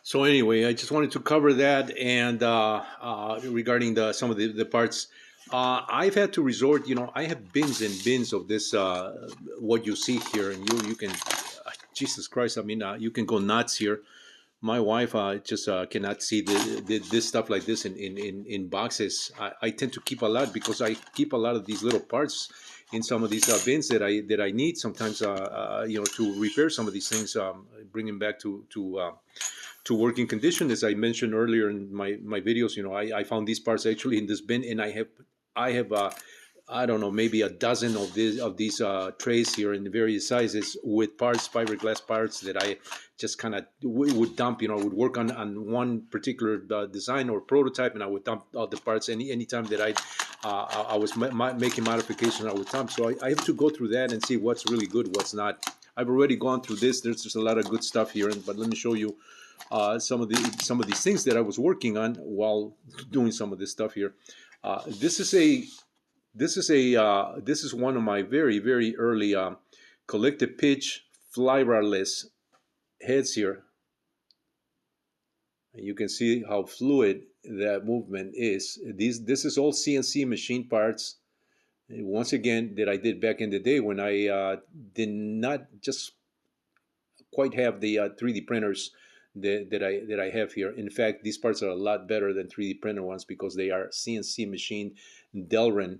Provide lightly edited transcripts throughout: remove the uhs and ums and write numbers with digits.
So anyway, I just wanted to cover that, and regarding some of the parts, I've had to resort. I have bins and bins of this. What you see here, and you can, Jesus Christ, I mean, you can go nuts here. My wife just cannot see this stuff like this in boxes. I tend to keep a lot because I keep a lot of these little parts in some of these bins that I need sometimes. To repair some of these things, bring them back to working condition. As I mentioned earlier in my videos, I found these parts actually in this bin, and I have I don't know, maybe a dozen of these trays here in the various sizes with parts, fiberglass parts that I just kind of would dump. Would work on one particular design or prototype, and I would dump all the parts anytime that I was making modifications. I would dump. So I have to go through that and see what's really good, what's not. I've already gone through this. There's just a lot of good stuff here, but let me show you some of these things that I was working on while doing some of this stuff here. This is one of my very very early collective pitch flybarless heads here. You can see how fluid that movement is. This is all CNC machine parts. Once again, that I did back in the day when I did not just quite have the 3D printers that I have here. In fact, these parts are a lot better than 3D printer ones because they are CNC machined Delrin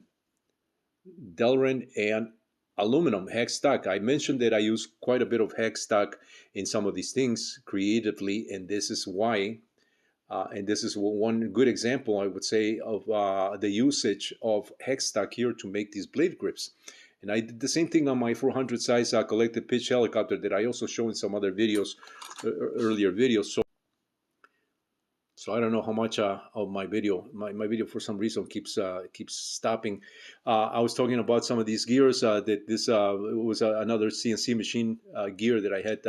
and aluminum hex stock. I mentioned that I use quite a bit of hex stock in some of these things creatively, and this is why. And this is one good example, I would say, of the usage of hex stock here to make these blade grips. And I did the same thing on my 400 size collective pitch helicopter that I also showed in some other videos, earlier videos. So I don't know how much of my video for some reason keeps stopping. I was talking about some of these gears. That this was another CNC machine gear that I had.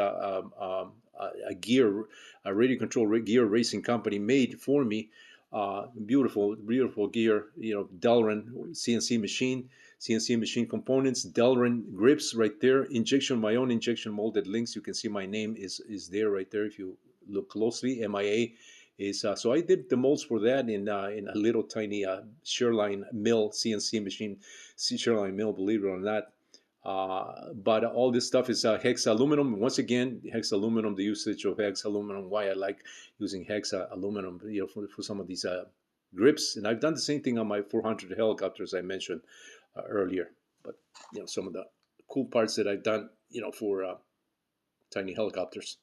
A radio control gear racing company made for me. Beautiful gear. Delrin CNC machine components, Delrin grips right there. My own injection molded links. You can see my name is there right there if you look closely. MIA is so I did the molds for that in a little tiny Sherline mill CNC machine, Sherline mill, believe it or not. But all this stuff is hex aluminum. Once again, hex aluminum, the usage of hex aluminum, why I like using hex aluminum, for some of these grips. And I've done the same thing on my 400 helicopters I mentioned earlier. But some of the cool parts that I've done, for tiny helicopters.